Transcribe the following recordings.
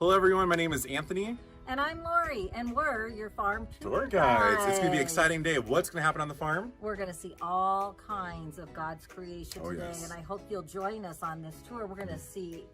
Hello everyone, my name is Anthony. And I'm Lori, and we're your farm Tour guides. It's going to be an exciting day. What's going to happen on the farm? We're going to see all kinds of God's creation today, yes. and I hope you'll join us on this tour. We're going to see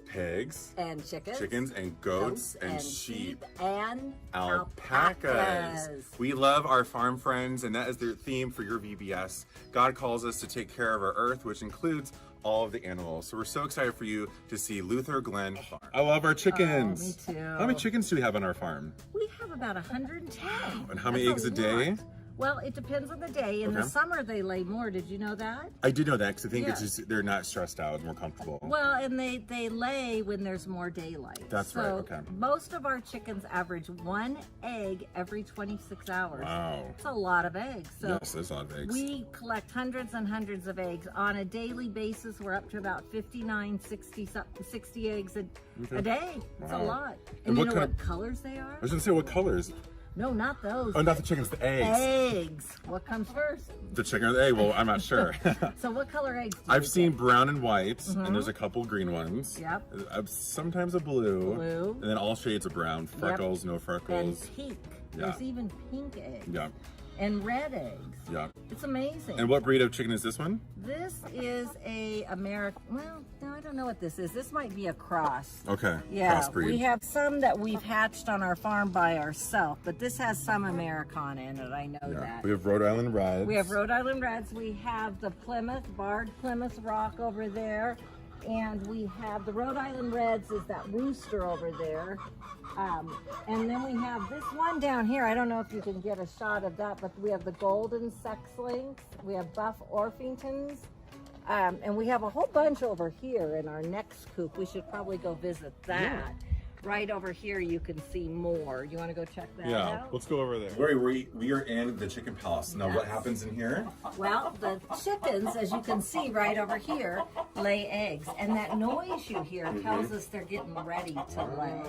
pigs and chickens and goats and sheep and alpacas. We love our farm friends, and that is their theme for your VBS. God calls us to take care of our earth, which includes all of the animals. So we're so excited for you to see Luther Glen Farm. I love our chickens. Me too. How many chickens do we have on our farm? We have about 110. And how many eggs a day? Well, it depends on the day. In the summer, they lay more. Did you know that? I did know that because I think it's just they're not stressed out, more comfortable. Well, and they lay when there's more daylight. That's right, okay. Most of our chickens average 1 egg every 26 hours. Wow. That's a lot of eggs. So yes, that's a lot of eggs. We collect hundreds and hundreds of eggs. On a daily basis, we're up to about 59, 60 eggs a day. That's a lot. And you know what colors they are? I was going to say, what colors? No, not those. Oh, not the chickens, the eggs. Eggs. What comes first? The chicken or the egg? Well, I'm not sure. So what color eggs do I've seen brown and white, and there's a couple green ones. Yep. Sometimes a blue. And then all shades of brown. Freckles, no freckles. And pink. There's even pink eggs. Yeah. And red eggs. Yeah. It's amazing. And what breed of chicken is this one? This is a American, well, no, I don't know what this is. This might be a cross. Okay. Yeah. Crossbreed. We have some that we've hatched on our farm by ourselves, but this has some Americana in it. I know that. We have Rhode Island Reds. We have Rhode Island Reds. We have the barred Plymouth Rock over there. And we have the Rhode Island Reds is that rooster over there. And then we have this one down here. I don't know if you can get a shot of that, but we have the golden sex links. We have buff Orpingtons. And we have a whole bunch over here in our next coop. We should probably go visit that. Yeah. Right over here, you can see more. You want to go check that out? Yeah, let's go over there. Lori, we are in the chicken palace. Now, what happens in here? Well, the chickens, as you can see right over here, lay eggs. And that noise you hear tells us they're getting ready to lay.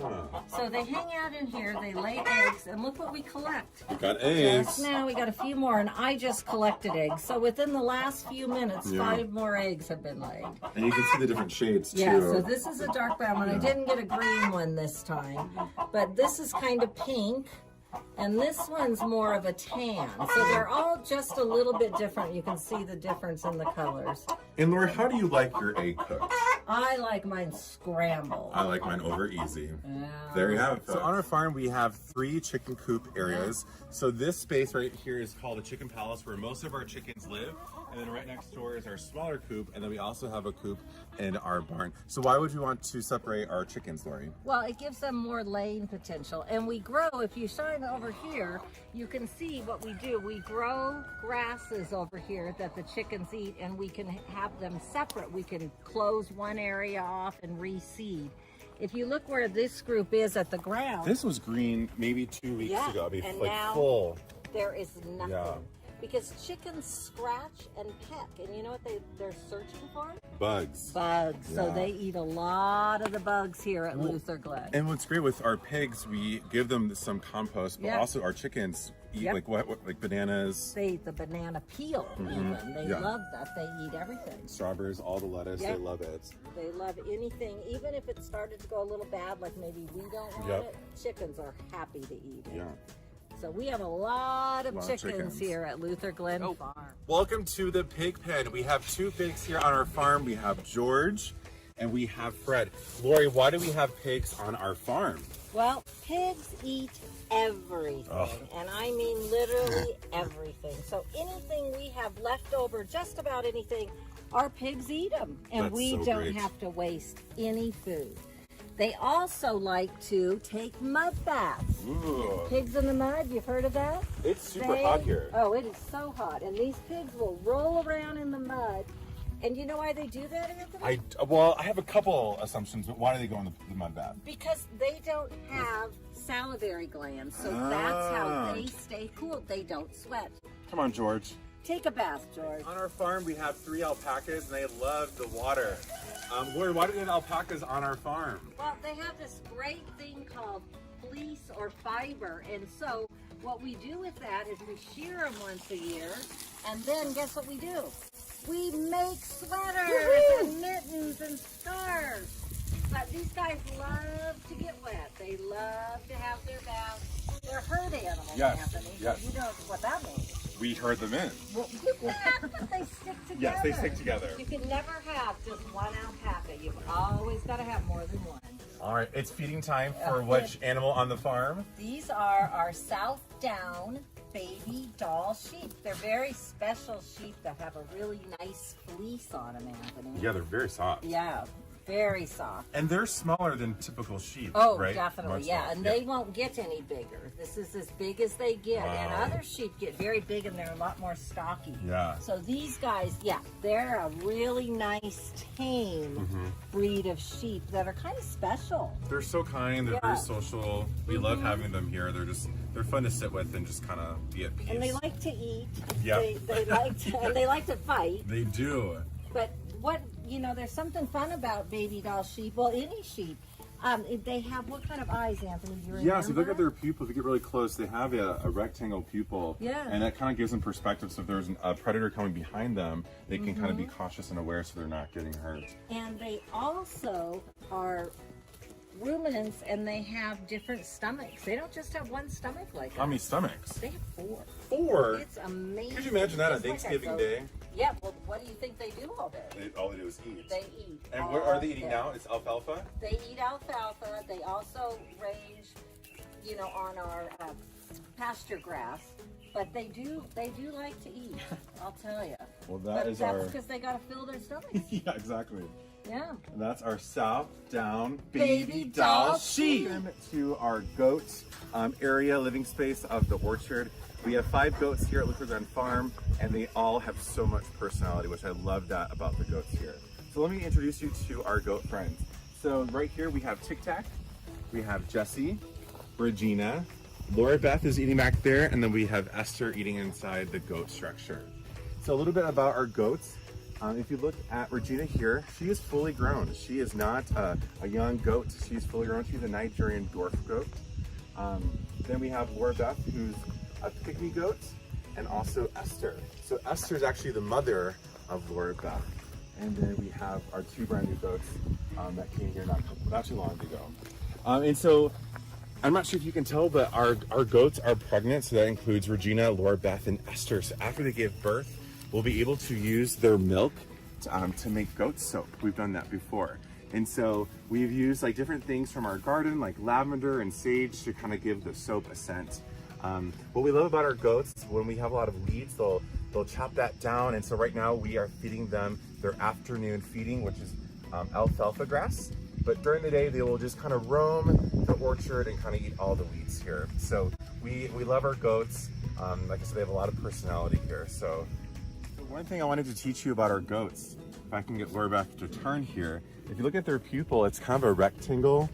So they hang out in here, they lay eggs, and look what we collect. We got eggs. Just now, we got a few more, and I just collected eggs. So within the last few minutes, 5 more eggs have been laid. And you can see the different shades, too. Yeah, so this is a dark brown one. I didn't get a green one this time, but this is kind of pink, and this one's more of a tan. So they're all just a little bit different. You can see the difference in the colors. And Lori, how do you like your egg cooked? I like mine scrambled. I like mine over easy. Yeah. There you have it. So on our farm, we have 3 chicken coop areas. So this space right here is called the chicken palace, where most of our chickens live. And then right next door is our smaller coop. And then we also have a coop in our barn. So why would you want to separate our chickens, Lori? Well, it gives them more laying potential. And we grow, if you shine over here, you can see what we do. We grow grasses over here that the chickens eat, and we can have them separate. We can close one area off and reseed. If you look where this group is at the ground. This was green maybe 2 weeks ago. It'd be and like now full. There is nothing. Yeah. Because chickens scratch and peck, and you know what they're searching for? Bugs. Bugs. Yeah. So they eat a lot of the bugs here at Luther Glen. And what's great with our pigs, we give them some compost, but also our chickens eat like like bananas. They eat the banana peel even. They love that. They eat everything. Strawberries, all the lettuce, they love it. They love anything, even if it started to go a little bad, like maybe we don't want it, chickens are happy to eat it. Yeah. So we have a lot of chickens here at Luther Glen Farm. Welcome to the pig pen. We have 2 pigs here on our farm. We have George and we have Fred. Lori, why do we have pigs on our farm? Well, pigs eat everything, and I mean literally everything. So anything we have left over, just about anything, our pigs eat them, and we don't have to waste any food. They also like to take mud baths. Ooh. Pigs in the mud, you've heard of that? It's super hot here. Oh, it is so hot. And these pigs will roll around in the mud. And you know why they do that, Anthony? Well, I have a couple assumptions, but why do they go in the mud bath? Because they don't have salivary glands, so that's how they stay cool. They don't sweat. Come on, George. Take a bath, George. On our farm, we have 3 alpacas, and they love the water. Lori, why do we have alpacas on our farm? Well, they have this great thing called fleece or fiber, and so what we do with that is we shear them once a year, and then guess what we do? We make sweaters and mittens and scarves. But these guys love to get Yes, Anthony. yes. You know what that means. We herd them in. Well, you can, but they stick together. Yes, they stick together. You can never have just one alpaca. You've always got to have more than one. All right, it's feeding time for which animal on the farm? These are our South Down baby doll sheep. They're very special sheep that have a really nice fleece on them, Anthony. Yeah, they're very soft. Yeah, very soft. And they're smaller than typical sheep, Oh, right? definitely, Much yeah. smaller. And they won't get any bigger. This is as big as they get. And Wow. other sheep get very big and they're a lot more stocky. Yeah. So these guys, yeah, they're a really nice, tame breed of sheep that are kind of special. They're so kind, they're Yeah. very social. We love having them here. They're fun to sit with and just kind of be at peace. And they like to eat. Yep. They like to, and they like to fight. They do. But what, there's something fun about baby doll sheep. Well, any sheep. They have what kind of eyes, Anthony? Do you remember? Yeah, so if you look at their pupils, if you get really close, they have a rectangle pupil. Yeah. And that kind of gives them perspective. So if there's a predator coming behind them, they can kind of be cautious and aware so they're not getting hurt. And they also are ruminants and they have different stomachs. They don't just have one stomach like How many us. stomachs? They have 4. 4? It's amazing. Could you imagine that on Just like Thanksgiving our Day? goat. Yeah, well, what do you think they do all day? All they do is eat. They eat. And what are they all eating day. now? It's alfalfa? They eat alfalfa. They also range, on our pasture grass. But they do like to eat. I'll tell you. Well, That's because they got to fill their stomachs. Yeah, exactly. Yeah. And that's our South Down Baby doll sheep. To our goat area, living space of the orchard. We have 5 goats here at Liquid Run Farm, and they all have so much personality, which I love that about the goats here. So let me introduce you to our goat friends. So right here we have Tic Tac, we have Jessie, Regina, Laura Beth is eating back there, and then we have Esther eating inside the goat structure. So a little bit about our goats. If you look at Regina here, she is fully grown. She is not a young goat. She's fully grown. She's a Nigerian dwarf goat. Then we have Laura Beth, who's a pygmy goat, and also Esther. So Esther is actually the mother of Laura Beth. And then we have our 2 brand new goats that came here not too long ago. And so I'm not sure if you can tell, but our goats are pregnant. So that includes Regina, Laura Beth, and Esther. So after they give birth, we'll be able to use their milk to make goat soap. We've done that before. And so we've used like different things from our garden, like lavender and sage, to kind of give the soap a scent. What we love about our goats, when we have a lot of weeds, they'll chop that down. And so right now we are feeding them their afternoon feeding, which is alfalfa grass. But during the day, they will just kind of roam the orchard and kind of eat all the weeds here. So we love our goats. Like I said, they have a lot of personality here. So one thing I wanted to teach you about our goats, if I can get Laura Beth to turn here, if you look at their pupil, it's kind of a rectangle.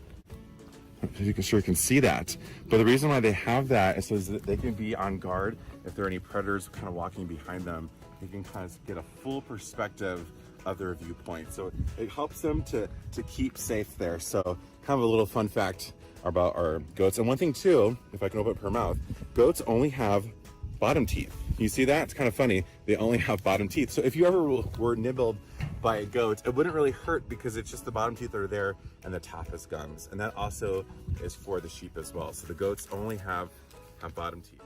You can see that. But the reason why they have that is so that they can be on guard if there are any predators kind of walking behind them. They can kind of get a full perspective of their viewpoint. So it helps them to keep safe there. So kind of a little fun fact about our goats. And one thing too, if I can open up her mouth, goats only have bottom teeth. You see that? It's kind of funny. They only have bottom teeth. So if you ever were nibbled by a goat, it wouldn't really hurt because it's just the bottom teeth that are there and the top is gums. And that also is for the sheep as well. So the goats only have bottom teeth.